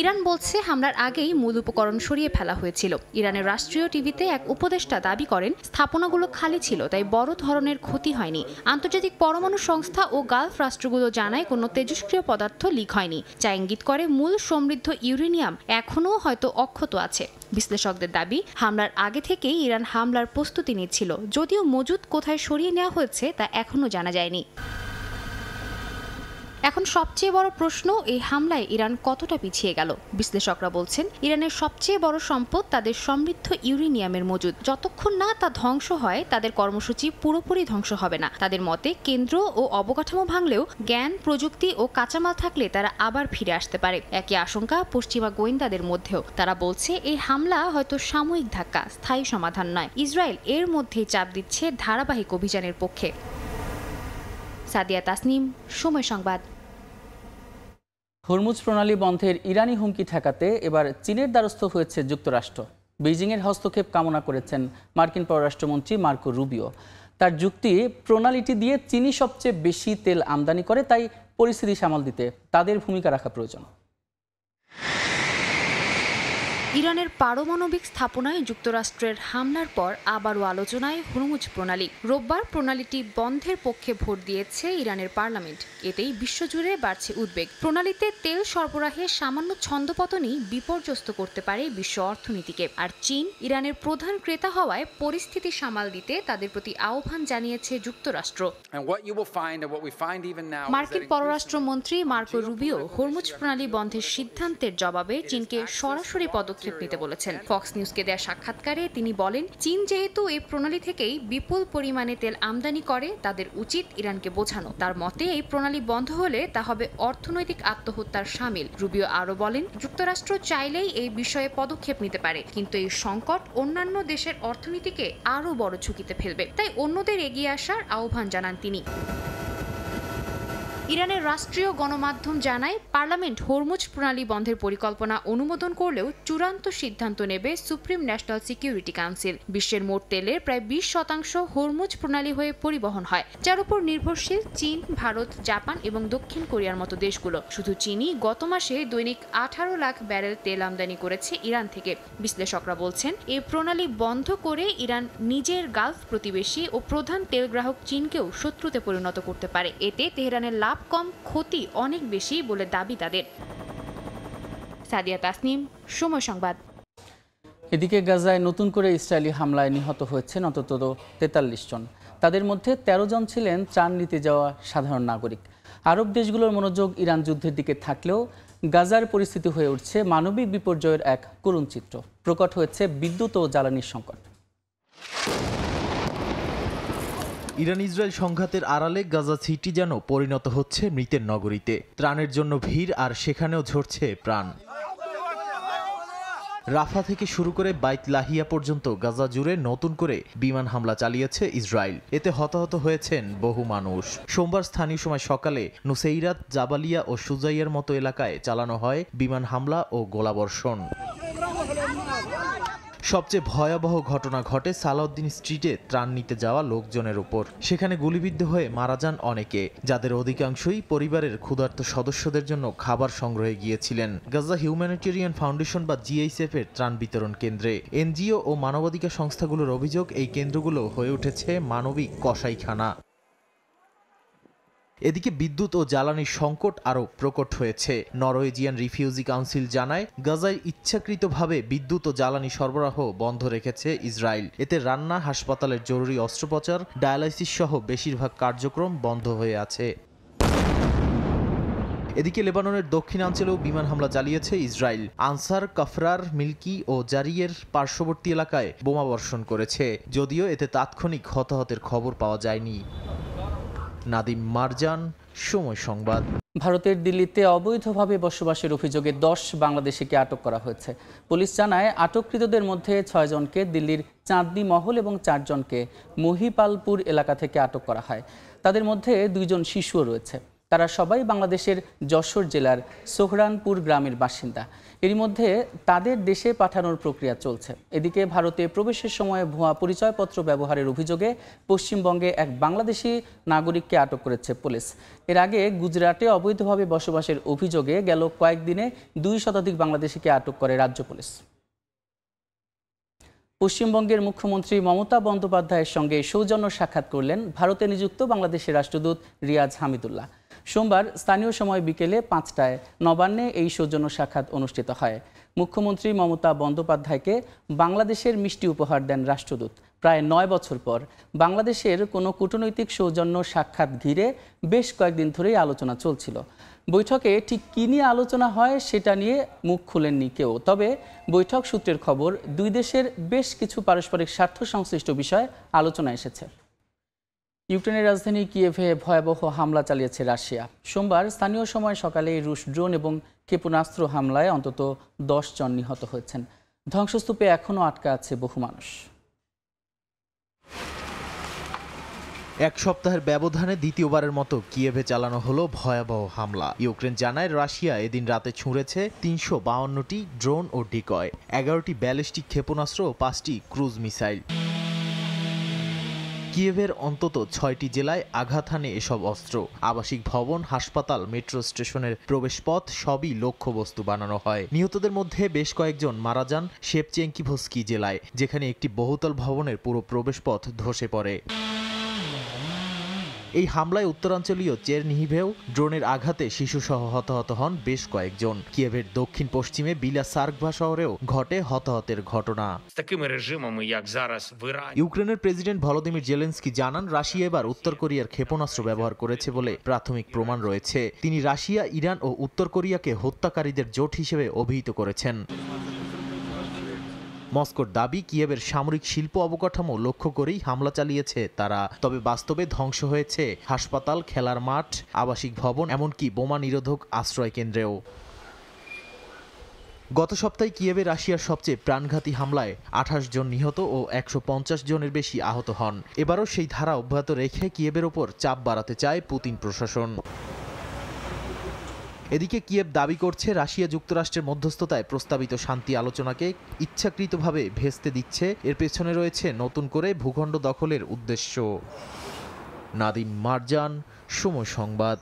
ইরান বলছে, হামলার আগেই মূল উপকরণ সরিয়ে ফেলা হয়েছিল। ইরানের রাষ্ট্রীয় টিভিতে এক উপদেষ্টা দাবি করেন, স্থাপনাগুলো খালি ছিল, তাই বড় ধরনের ক্ষতি হয়নি। আন্তর্জাতিক পরমাণু সংস্থা ও গালফ রাষ্ট্রগুলো জানায় কোনো তেজস্ক্রিয় পদার্থ লিক হয়নি, যা ইঙ্গিত করে মূল সমৃদ্ধ ইউরেনিয়াম এখনও হয়তো অক্ষত আছে। বিশ্লেষকদের দাবি, হামলার আগে থেকেই ইরান হামলার প্রস্তুতি নিচ্ছিল, যদিও মজুদ কোথায় সরিয়ে নেওয়া হয়েছে তা এখনও জানা যায়নি। এখন সবচেয়ে বড় প্রশ্ন, এই হামলায় ইরান কতটা পিছিয়ে গেল। বিশ্লেষকরা বলছেন, ইরানের সবচেয়ে বড় সম্পদ তাদের সমৃদ্ধ ইউরেনিয়ামের মজুদ। যতক্ষণ না তা ধ্বংস হয়, তাদের কর্মসূচি পুরোপুরি ধ্বংস হবে না। তাদের মতে, কেন্দ্র ও অবকাঠামো ভাঙলেও জ্ঞান, প্রযুক্তি ও কাঁচামাল থাকলে তারা আবার ফিরে আসতে পারে। একই আশঙ্কা পশ্চিমা গোয়েন্দাদের মধ্যেও। তারা বলছে, এই হামলা হয়তো সাময়িক ধাক্কা, স্থায়ী সমাধান নয়। ইসরায়েল এর মধ্যেই চাপ দিচ্ছে ধারাবাহিক অভিযানের পক্ষে। সাদিয়া তাসনিম, সময় সংবাদ। হরমুজ প্রণালী বন্ধের ইরানি হুমকি ঠেকাতে এবার চীনের দ্বারস্থ হয়েছে যুক্তরাষ্ট্র। বেইজিংয়ের হস্তক্ষেপ কামনা করেছেন মার্কিন পররাষ্ট্রমন্ত্রী মার্কো রুবিও। তার যুক্তি, প্রণালীটি দিয়ে চীনই সবচেয়ে বেশি তেল আমদানি করে, তাই পরিস্থিতি সামাল দিতে তাদের ভূমিকা রাখা প্রয়োজন। ইরানের পারমাণবিক স্থাপনায় যুক্তরাষ্ট্রের হামলার পর আবারও আলোচনায় হরমুজ প্রণালী। রোববার প্রণালীটি বন্ধের পক্ষে ভোট দিয়েছে ইরানের পার্লামেন্ট। এতেই বিশ্বজুড়ে বাড়ছে উদ্বেগ। প্রণালীতে তেল সরবরাহে সামান্য ছন্দপতনই বিপর্যস্ত করতে পারে বিশ্ব অর্থনীতিকে। আর চীন ইরানের প্রধান ক্রেতা হওয়ায় পরিস্থিতি সামাল দিতে তাদের প্রতি আহ্বান জানিয়েছে যুক্তরাষ্ট্র। মার্কিন পররাষ্ট্রমন্ত্রী মার্কো রুবিও হরমুজ প্রণালী বন্ধের সিদ্ধান্তের জবাবে চীনকে সরাসরি পদক্ষেপ নিতে বলেছেন। ফক্স নিউজকে দেয়া সাক্ষাৎকারে তিনি বলেন, চীন যেহেতু এই প্রণালী থেকেই বিপুল পরিমাণে তেল আমদানি করে, তাদের উচিত ইরানকে বোঝানো। তার মতে, এই প্রণালী বন্ধ হলে তা হবে অর্থনৈতিক আত্মহত্যার শামিল। রুবিও আরও বলেন, যুক্তরাষ্ট্র চাইলেই এই বিষয়ে পদক্ষেপ নিতে পারে, কিন্তু এই সংকট অন্যান্য দেশের অর্থনীতিকে আরও বড় ঝুঁকিতে ফেলবে। তাই অন্যদের এগিয়ে আসার আহ্বান জানান তিনি। ইরানের রাষ্ট্রীয় গণমাধ্যম জানায় পার্লামেন্ট হরমুজ প্রণালী বন্ধের পরিকল্পনা অনুমোদন করলেও চূড়ান্ত সিদ্ধান্ত নেবে সুপ্রিম ন্যাশনাল সিকিউরিটি কাউন্সিল। বিশ্বের মোট তেলের প্রায় 20% হরমুজ প্রণালী হয়ে পরিবহন হয়, যার উপর নির্ভরশীল চীন, ভারত, জাপান এবং দক্ষিণ কোরিয়ার মতো দেশগুলো। শুধু চীনই গত মাসে দৈনিক 18 লাখ ব্যারেল তেল আমদানি করেছে ইরান থেকে। বিশ্লেষকরা বলছেন, এই প্রণালী বন্ধ করে ইরান নিজের গালফ প্রতিবেশী ও প্রধান তেল গ্রাহক চীনকেও শত্রুতে পরিণত করতে পারে। এতে তেহরানের লাভ কম, ক্ষতি অনেক বেশি বলে দাবি তাদের। সাদিয়া তাসনিম, সময় সংবাদ। এদিকে গাজায় নতুন করে ইসরায়েলি হামলায় নিহত হয়েছেন অন্তত 43 জন। তাদের মধ্যে 13 জন ছিলেন ত্রাণ নিতে যাওয়া সাধারণ নাগরিক। আরব দেশগুলোর মনোযোগ ইরান যুদ্ধের দিকে থাকলেও গাজার পরিস্থিতি হয়ে উঠছে মানবিক বিপর্যয়ের এক করুণ চিত্র। প্রকট হয়েছে বিদ্যুৎ ও জ্বালানির সংকট। ইরান ইসরায়েল সংঘাতের আড়ালে গাজা সিটি যেন পরিণত হচ্ছে মৃতের নগরীতে। ত্রাণের জন্য ভিড়, আর সেখানেও ঝরছে প্রাণ। রাফা থেকে শুরু করে বাইত লাহিয়া পর্যন্ত গাজা জুড়ে নতুন করে বিমান হামলা চালিয়েছে ইসরায়েল। এতে হতাহত হয়েছেন বহু মানুষ। সোমবার স্থানীয় সময় সকালে নুসেইরাত, জাবালিয়া ও সুজাইয়ার মতো এলাকায় চালানো হয় বিমান হামলা ও গোলাবর্ষণ। সবচেয়ে ভয়াবহ ঘটনা ঘটে সালাউদ্দিন স্ট্রিটে ত্রাণ নিতে যাওয়া লোকজনের উপর। সেখানে গুলিবিদ্ধ হয়ে মারা যান অনেকে, যাদের অধিকাংশই পরিবারের ক্ষুধার্ত সদস্যদের জন্য খাবার সংগ্রহে গিয়েছিলেন। গাজা হিউম্যানিটেরিয়ান ফাউন্ডেশন বা জিএইচএফ এর ত্রাণ বিতরণ কেন্দ্রে এনজিও ও মানবাধিকার সংস্থাগুলোর অভিযোগ, এই কেন্দ্রগুলো হয়ে উঠেছে মানবিক কসাইখানা। এদিকে বিদ্যুৎ ও জ্বালানির সংকট আরও প্রকট হয়েছে। নরওয়েজিয়ান রিফিউজি কাউন্সিল জানায়, গাজায় ইচ্ছাকৃতভাবে বিদ্যুৎ ও জ্বালানি সরবরাহ বন্ধ রেখেছে ইসরায়েল। এতে রান্না, হাসপাতালের জরুরি অস্ত্রোপচার, ডায়ালাইসিস সহ বেশিরভাগ কার্যক্রম বন্ধ হয়ে আছে। এদিকে লেবাননের দক্ষিণাঞ্চলেও বিমান হামলা চালিয়েছে ইসরায়েল। আনসার, কাফরার, মিল্কি ও জারিয়ের পার্শ্ববর্তী এলাকায় বোমাবর্ষণ করেছে, যদিও এতে তাৎক্ষণিক হতাহতের খবর পাওয়া যায়নি। নাদিম মারজান, সময় সংবাদ। ভারতের দিল্লিতে অবৈধভাবে বসবাসের অভিযোগে 10 বাংলাদেশিকে আটক করা হয়েছে। পুলিশ জানায়, আটককৃতদের মধ্যে 6 জনকে দিল্লির চাঁদনি মহল এবং 4 জনকে মহিপালপুর এলাকা থেকে আটক করা হয়। তাদের মধ্যে 2 জন শিশুও রয়েছে। তারা সবাই বাংলাদেশের যশোর জেলার সোহরানপুর গ্রামের বাসিন্দা। এরই মধ্যে তাদের দেশে পাঠানোর প্রক্রিয়া চলছে। এদিকে ভারতে প্রবেশের সময় ভুয়া পরিচয়পত্র ব্যবহারের অভিযোগে পশ্চিমবঙ্গে এক বাংলাদেশি নাগরিককে আটক করেছে পুলিশ। এর আগে গুজরাটে অবৈধভাবে বসবাসের অভিযোগে গেল কয়েকদিনে 2 শতাধিক বাংলাদেশিকে আটক করে রাজ্য পুলিশ। পশ্চিমবঙ্গের মুখ্যমন্ত্রী মমতা বন্দ্যোপাধ্যায়ের সঙ্গে সৌজন্য সাক্ষাৎ করলেন ভারতে নিযুক্ত বাংলাদেশের রাষ্ট্রদূত রিয়াজ হামিদুল্লাহ। সোমবার স্থানীয় সময় বিকেলে 5টায় নবান্নে এই সৌজন্য সাক্ষাৎ অনুষ্ঠিত হয়। মুখ্যমন্ত্রী মমতা বন্দ্যোপাধ্যায়কে বাংলাদেশের মিষ্টি উপহার দেন রাষ্ট্রদূত। প্রায় 9 বছর পর বাংলাদেশের কোনো কূটনৈতিক সৌজন্য সাক্ষাৎ ঘিরে বেশ কয়েকদিন ধরেই আলোচনা চলছিল। বৈঠকে ঠিক কী নিয়ে আলোচনা হয় সেটা নিয়ে মুখ খুলেননি কেউ। তবে বৈঠক সূত্রের খবর, 2 দেশের বেশ কিছু পারস্পরিক স্বার্থ সংশ্লিষ্ট বিষয় আলোচনা এসেছে। ইউক্রেনের রাজধানী কিয়েভে ভয়াবহ হামলা চালিয়েছে রাশিয়া। সোমবার স্থানীয় সময় সকালে রুশ ড্রোন এবং ক্ষেপণাস্ত্র হামলায় অন্তত 10 জন নিহত হয়েছেন। ধ্বংসস্তূপে এখনও আটকা আছে বহু মানুষ। এক সপ্তাহের ব্যবধানে দ্বিতীয়বারের মতো কিয়েভে চালানো হলো ভয়াবহ হামলা। ইউক্রেন জানায়, রাশিয়া এদিন রাতে ছুঁড়েছে 352টি ড্রোন ও ডিকয়, 11টি ব্যালিস্টিক ক্ষেপণাস্ত্র ও 5টি ক্রুজ মিসাইল। কিয়েভের অন্তত 6টি জেলায় আঘাত হানে এসব অস্ত্র। আবাসিক ভবন, হাসপাতাল, মেট্রো স্টেশনের প্রবেশপথ সবই লক্ষ্যবস্তু বানানো হয়। নিহতদের মধ্যে বেশ কয়েকজন মারা যান শেপচেঙ্কিভস্কি জেলায়, যেখানে একটি বহুতল ভবনের পুরো প্রবেশপথ ধসে পড়ে। এই হামলায় উত্তরাঞ্চলীয় চেরনিহিভেও ড্রোনের আঘাতে শিশুসহ হতাহত হন বেশ কয়েকজন। কিয়েভের দক্ষিণ পশ্চিমে বিলা সার্কভা শহরেও ঘটে হতাহতের ঘটনা। ইউক্রেনের প্রেসিডেন্ট ভলোদিমির জেলেনস্কি জানান, রাশিয়া এবার উত্তর কোরিয়ার ক্ষেপণাস্ত্র ব্যবহার করেছে বলে প্রাথমিক প্রমাণ রয়েছে। তিনি রাশিয়া, ইরান ও উত্তর কোরিয়াকে হত্যাকারীদের জোট হিসেবে অভিহিত করেছেন। মস্কোর দাবি, কিয়েভের সামরিক শিল্প অবকাঠামো লক্ষ্য করেই হামলা চালিয়েছে তারা। তবে বাস্তবে ধ্বংস হয়েছে হাসপাতাল, খেলার মাঠ, আবাসিক ভবন, এমনকি বোমা নিরোধক আশ্রয় কেন্দ্রেও। গত সপ্তাহে কিয়েভে রাশিয়ার সবচেয়ে প্রাণঘাতী হামলায় 28 জন নিহত ও 150 জনের বেশি আহত হন। এবারও সেই ধারা অব্যাহত রেখে কিয়েভের ওপর চাপ বাড়াতে চায় পুতিন প্রশাসন। এদিকে কিয়েভ দাবি করছে রাশিয়া যুক্তরাষ্ট্রের মধ্যস্থতায় প্রস্তাবিত শান্তি আলোচনাকে ইচ্ছাকৃতভাবে ভেস্তে দিচ্ছে। এর পেছনে রয়েছে নতুন করে ভূখণ্ড দখলের উদ্দেশ্য। নাদিম মারজান, সময় সংবাদ।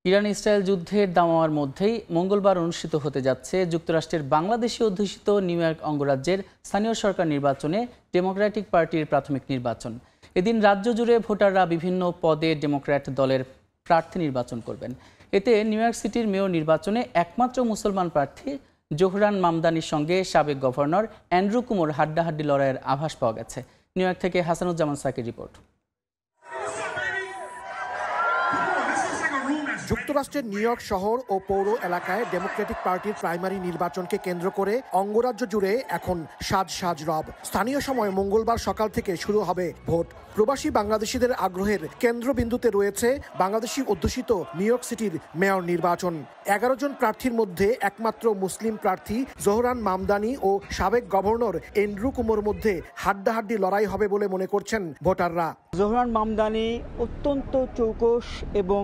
ইরান ইসরায়েল যুদ্ধের দামামার মধ্যেই মঙ্গলবার অনুষ্ঠিত হতে যাচ্ছে যুক্তরাষ্ট্রের বাংলাদেশি অধ্যুষিত নিউ ইয়র্ক অঙ্গরাজ্যের স্থানীয় সরকার নির্বাচনে ডেমোক্রেটিক পার্টির প্রাথমিক নির্বাচন। এদিন রাজ্য জুড়ে ভোটাররা বিভিন্ন পদে ডেমোক্র্যাট দলের প্রার্থী নির্বাচন করবেন। এতে নিউ ইয়র্ক সিটির মেয়র নির্বাচনে একমাত্র মুসলমান প্রার্থী জোহরান মামদানির সঙ্গে সাবেক গভর্নর অ্যান্ড্রু কুমোর হাড্ডাহাড্ডি লড়াইয়ের আভাস পাওয়া গেছে। নিউ ইয়র্ক থেকে হাসানুজ্জামান সাকির রিপোর্ট। যুক্তরাষ্ট্রের নিউ ইয়র্ক শহর ও পৌর এলাকায় ডেমোক্রেটিক পার্টির প্রাইমারি নির্বাচনকে কেন্দ্র করে অঙ্গরাজ্য জুড়ে এখন সাজ রব। স্থানীয় সময় মঙ্গলবার সকাল থেকে শুরু হবে ভোট। প্রবাসী বাংলাদেশিদের আগ্রহের কেন্দ্রবিন্দুতে রয়েছে বাংলাদেশি অধ্যুষিত নিউ ইয়র্ক সিটির মেয়র নির্বাচন। 11 জন প্রার্থীর মধ্যে একমাত্র মুসলিম প্রার্থী জোহরান মামদানি ও সাবেক গভর্নর অ্যান্ড্রু কুমোর মধ্যে হাড্ডাহাড্ডি লড়াই হবে বলে মনে করছেন ভোটাররা। জোহরান মামদানি অত্যন্ত চৌকস এবং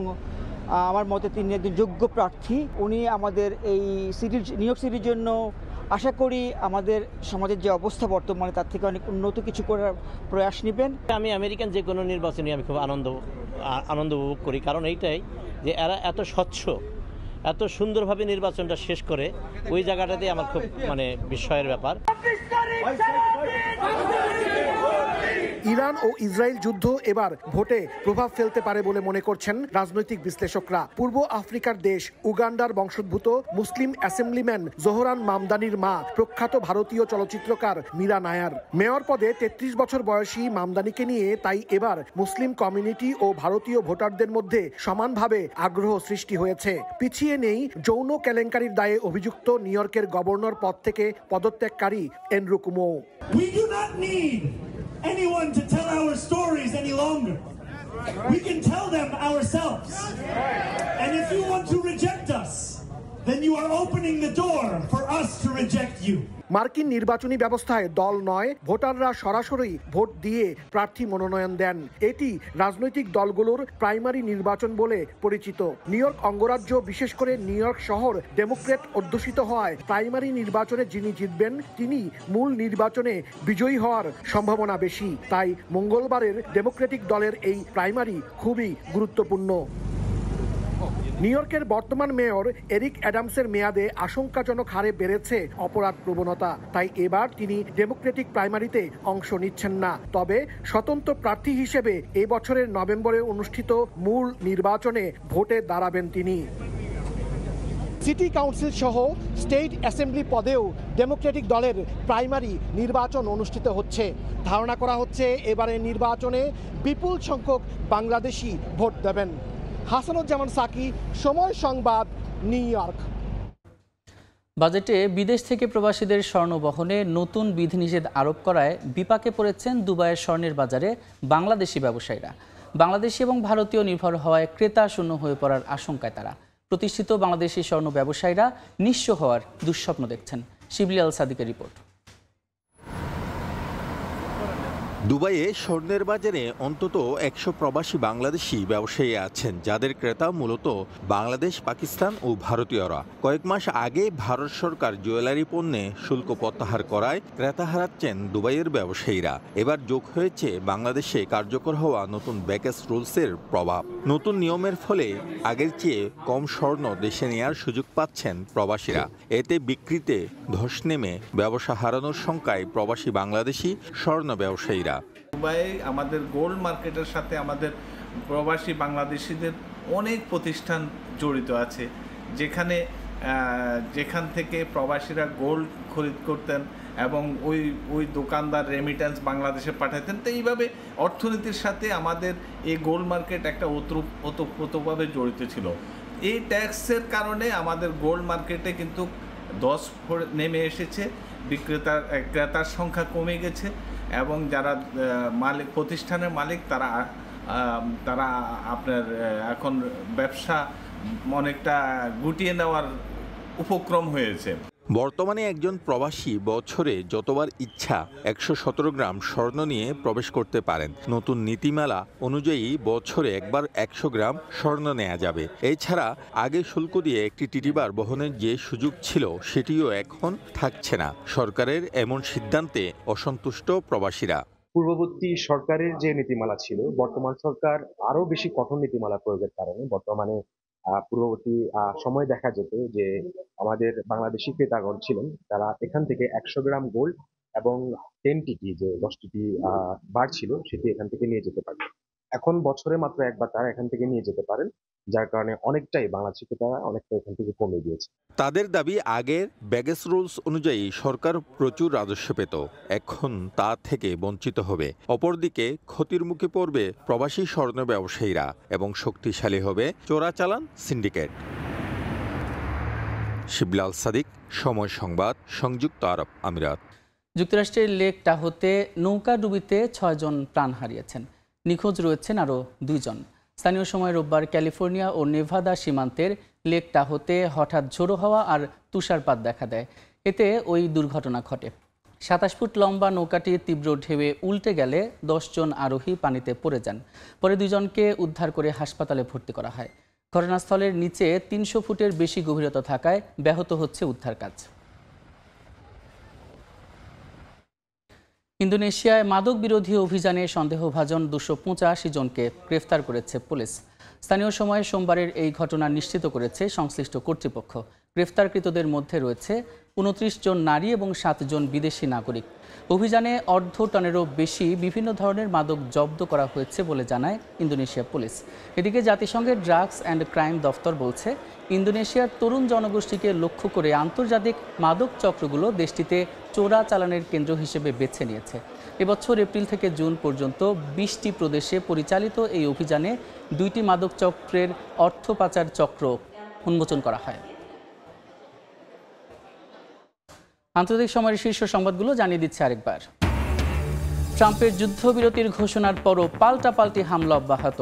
আমার মতে তিনি একজন যোগ্য প্রার্থী। উনি আমাদের এই সিটির নিউ ইয়র্ক সিটির জন্য আশা করি আমাদের সমাজের যে অবস্থা বর্তমানে তার থেকে অনেক উন্নত কিছু করার প্রয়াস নেবেন। আমি আমেরিকান যে কোনো নির্বাচনে আমি খুব আনন্দ উপভোগ করি, কারণ এইটাই যে এরা এত স্বচ্ছ, এত সুন্দরভাবে নির্বাচনটা শেষ করে, ওই জায়গাটাতে আমার খুব বিস্ময়ের ব্যাপার। ইরান ও ইসরায়েল যুদ্ধ এবার ভোটে প্রভাব ফেলতে পারে বলে মনে করছেন রাজনৈতিক বিশ্লেষকরা। পূর্ব আফ্রিকার দেশ উগান্ডার বংশোদ্ভূত মুসলিম অ্যাসেম্বলিম্যান জোহরান মামদানির মা প্রখ্যাত ভারতীয় চলচ্চিত্রকার মীরা নায়ার। মেয়র পদে 33 বছর বয়সী মামদানিকে নিয়ে তাই এবার মুসলিম কমিউনিটি ও ভারতীয় ভোটারদের মধ্যে সমানভাবে আগ্রহ সৃষ্টি হয়েছে। পিছিয়ে নেই যৌন কেলেঙ্কারির দায়ে অভিযুক্ত নিউ ইয়র্কের গভর্নর পদ থেকে পদত্যাগকারী Andrew Cuomo. Anyone to tell our stories any longer. We can tell them ourselves. And if you want to reject us, then you are opening the door for us to reject you. মার্কিন নির্বাচনী ব্যবস্থায় দল নয়, ভোটাররা সরাসরি vote দিয়ে প্রার্থী মনোনয়ন দেন। এটি রাজনৈতিক দলগুলোর প্রাইমারি নির্বাচন বলে পরিচিত। নিউ ইয়র্ক অঙ্গরাজ্য, বিশেষ করে নিউ ইয়র্ক শহর ডেমোক্র্যাট অধ্যুষিত হওয়ায় প্রাইমারি নির্বাচনে যিনি জিতবেন তিনি মূল নির্বাচনে বিজয়ী হওয়ার সম্ভাবনা বেশি। তাই মঙ্গলবারের ডেমোক্রেটিক দলের এই প্রাইমারি খুবই গুরুত্বপূর্ণ। নিউ ইয়র্কের বর্তমান মেয়র এরিক অ্যাডামসের মেয়াদে আশঙ্কাজনক হারে বেড়েছে অপরাধ প্রবণতা। তাই এবার তিনি ডেমোক্রেটিক প্রাইমারিতে অংশ নিচ্ছেন না। তবে স্বতন্ত্র প্রার্থী হিসেবে এবছরের নভেম্বরে অনুষ্ঠিত মূল নির্বাচনে ভোটে দাঁড়াবেন তিনি। সিটি কাউন্সিল সহ স্টেট অ্যাসেম্বলি পদেও ডেমোক্রেটিক দলের প্রাইমারি নির্বাচন অনুষ্ঠিত হচ্ছে। ধারণা করা হচ্ছে এবারে নির্বাচনে বিপুল সংখ্যক বাংলাদেশি ভোট দেবেন। হাসানুজ্জামান সাকি, সময় সংবাদ, নিউ ইয়র্ক। বাজেটে বিদেশ থেকে প্রবাসীদের স্বর্ণ বহনে নতুন বিধিনিষেধ আরোপ করায় বিপাকে পড়েছেন দুবাইয়ের স্বর্ণের বাজারে বাংলাদেশি ব্যবসায়ীরা। বাংলাদেশি এবং ভারতীয় নির্ভর হওয়ায় ক্রেতা শূন্য হয়ে পড়ার আশঙ্কায় তারা। প্রতিষ্ঠিত বাংলাদেশি স্বর্ণ ব্যবসায়ীরা নিঃস্ব হওয়ার দুঃস্বপ্ন দেখছেন। শিবলি আল সাদিকের রিপোর্ট। দুবাইয়ে স্বর্ণের বাজারে অন্তত 100 প্রবাসী বাংলাদেশি ব্যবসায়ী আছেন, যাদের ক্রেতা মূলত বাংলাদেশ, পাকিস্তান ও ভারতীয়রা। কয়েক মাস আগে ভারত সরকার জুয়েলারি পণ্যে শুল্ক প্রত্যাহার করায় ক্রেতা হারাচ্ছেন দুবাইয়ের ব্যবসায়ীরা। এবার যোগ হয়েছে বাংলাদেশে কার্যকর হওয়া নতুন ব্যাকেজ রুলসের প্রভাব। নতুন নিয়মের ফলে আগের চেয়ে কম স্বর্ণ দেশে নেওয়ার সুযোগ পাচ্ছেন প্রবাসীরা। এতে বিক্রিতে ধস নেমে ব্যবসা হারানোর শঙ্কায় প্রবাসী বাংলাদেশি স্বর্ণ ব্যবসায়ীরা। দুবাই আমাদের গোল্ড মার্কেটের সাথে আমাদের প্রবাসী বাংলাদেশিদের অনেক প্রতিষ্ঠান জড়িত আছে, যেখান থেকে প্রবাসীরা গোল্ড খরিদ করতেন এবং ওই দোকানদার রেমিটেন্স বাংলাদেশে পাঠাতেন। তো এইভাবে অর্থনীতির সাথে আমাদের এই গোল্ড মার্কেট একটা ওতপ্রোতভাবে জড়িত ছিল। এই ট্যাক্সের কারণে আমাদের গোল্ড মার্কেটে কিন্তু ধস নেমে এসেছে, ক্রেতার সংখ্যা কমে গেছে এবং যারা প্রতিষ্ঠানের মালিক তারা আপনার এখন ব্যবসা অনেকটা গুটিয়ে নেওয়ার উপক্রম হয়েছে। বর্তমানে একজন প্রবাসী বছরে যতবার ইচ্ছা 117 গ্রাম স্বর্ণ নিয়ে প্রবেশ করতে পারেন। নতুন নীতিমালা অনুযায়ী বছরে একবার 100 গ্রাম স্বর্ণ নেওয়া যাবে। এছাড়া আগে শুল্ক দিয়ে একটি টিটিবার বহনের যে সুযোগ ছিল সেটিও এখন থাকছে না। সরকারের এমন সিদ্ধান্তে অসন্তুষ্ট প্রবাসীরা। পূর্ববর্তী সরকারের যে নীতিমালা ছিল, বর্তমান সরকার আরো বেশি কঠোর নীতিমালা প্রয়োগের কারণে বর্তমানে পূর্ববর্তী সময় দেখা যেত যে আমাদের বাংলাদেশি ক্রেতাগণ ছিলেন, তারা এখান থেকে 100 গ্রাম গোল্ড এবং 10 টিটি যে 10 টিটি বার ছিল সেটি এখান থেকে নিয়ে যেতে পারবে। এখন বছরে মাত্র একবার তারা এখান থেকে নিয়ে যেতে পারেন, যার কারণে অনেকটাই বাংলাদেশি ক্রেতারা অনেকটা এখান থেকে কমে গিয়েছে। তাদের দাবি আগের ব্যাগেজ রুলস অনুযায়ী সরকার প্রচুর রাজস্ব পেত, এখন তা থেকে বঞ্চিত হবে। অপরদিকে ক্ষতির মুখে পড়বে প্রবাসী স্বর্ণ ব্যবসায়ীরা এবং শক্তিশালী হবে চোরাচালান সিন্ডিকেট। শিবলাল সাদিক, সময় সংবাদ, সংযুক্ত আরব আমিরাত। যুক্তরাষ্ট্রের লেক টাহোতে নৌকাডুবিতে 6 জন প্রাণ হারিয়েছেন। নিখোঁজ রয়েছেন আরও 2 জন। স্থানীয় সময় রোববার ক্যালিফোর্নিয়া ও নেভাদা সীমান্তের লেক টাহোতে হঠাৎ ঝোড়ো হাওয়া আর তুষারপাত দেখা দেয়। এতে ওই দুর্ঘটনা ঘটে। 27 ফুট লম্বা নৌকাটি তীব্র ঢেউয়ে উল্টে গেলে 10 জন আরোহী পানিতে পড়ে যান। পরে 2 জনকে উদ্ধার করে হাসপাতালে ভর্তি করা হয়। ঘটনাস্থলের নিচে 300 ফুটের বেশি গভীরতা থাকায় ব্যাহত হচ্ছে উদ্ধার কাজ। ইন্দোনেশিয়ায় মাদক বিরোধী অভিযানে সন্দেহভাজন 285 জনকে গ্রেফতার করেছে পুলিশ। স্থানীয় সময়ে সোমবারের এই ঘটনা নিশ্চিত করেছে সংশ্লিষ্ট কর্তৃপক্ষ। গ্রেফতারকৃতদের মধ্যে রয়েছে 29 জন নারী এবং 7 জন বিদেশি নাগরিক। অভিযানে অর্ধ টনেরও বেশি বিভিন্ন ধরনের মাদক জব্দ করা হয়েছে বলে জানায় ইন্দোনেশিয়া পুলিশ। এদিকে জাতিসংঘের ড্রাগস অ্যান্ড ক্রাইম দফতর বলছে, ইন্দোনেশিয়ার তরুণ জনগোষ্ঠীকে লক্ষ্য করে আন্তর্জাতিক মাদক চক্রগুলো দেশটিতে চোরাচালানের কেন্দ্র হিসেবে বেছে নিয়েছে। এবছর এপ্রিল থেকে জুন পর্যন্ত 20টি প্রদেশে পরিচালিত এই অভিযানে 2টি মাদক চক্রের অর্থ পাচার চক্র উন্মোচন করা হয়। আন্তর্জাতিক সময়ের শীর্ষ সংবাদগুলো জানিয়ে দিচ্ছে আরেকবার। ট্রাম্পের যুদ্ধবিরতির ঘোষণার পরও পাল্টাপাল্টি হামলা অব্যাহত।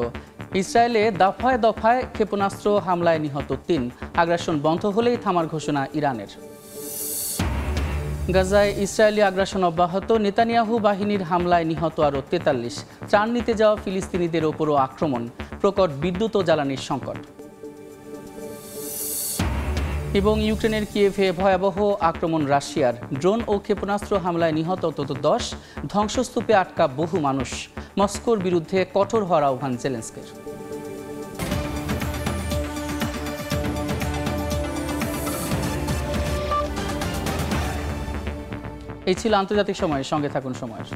ইসরায়েলে দফায় দফায় ক্ষেপণাস্ত্র হামলায় নিহত 3। আগ্রাসন বন্ধ হলেই থামার ঘোষণা ইরানের। গাজায় ইসরায়েলি আগ্রাসন অব্যাহত। নেতানিয়াহু বাহিনীর হামলায় নিহত আরও 43। ত্রাণ নিতে যাওয়া ফিলিস্তিনিদের ওপরও আক্রমণ। প্রকট বিদ্যুৎ ও জ্বালানির সংকট। এবং ইউক্রেনের কিয়েভে ভয়াবহ আক্রমণ রাশিয়ার। ড্রোন ও ক্ষেপণাস্ত্র হামলায় নিহত অন্তত 10। ধ্বংসস্তূপে আটকা বহু মানুষ। মস্কোর বিরুদ্ধে কঠোর হওয়ার আহ্বান জেলেনস্কির। এই ছিল আন্তর্জাতিক সময়ের সঙ্গে থাকুন সময়ের।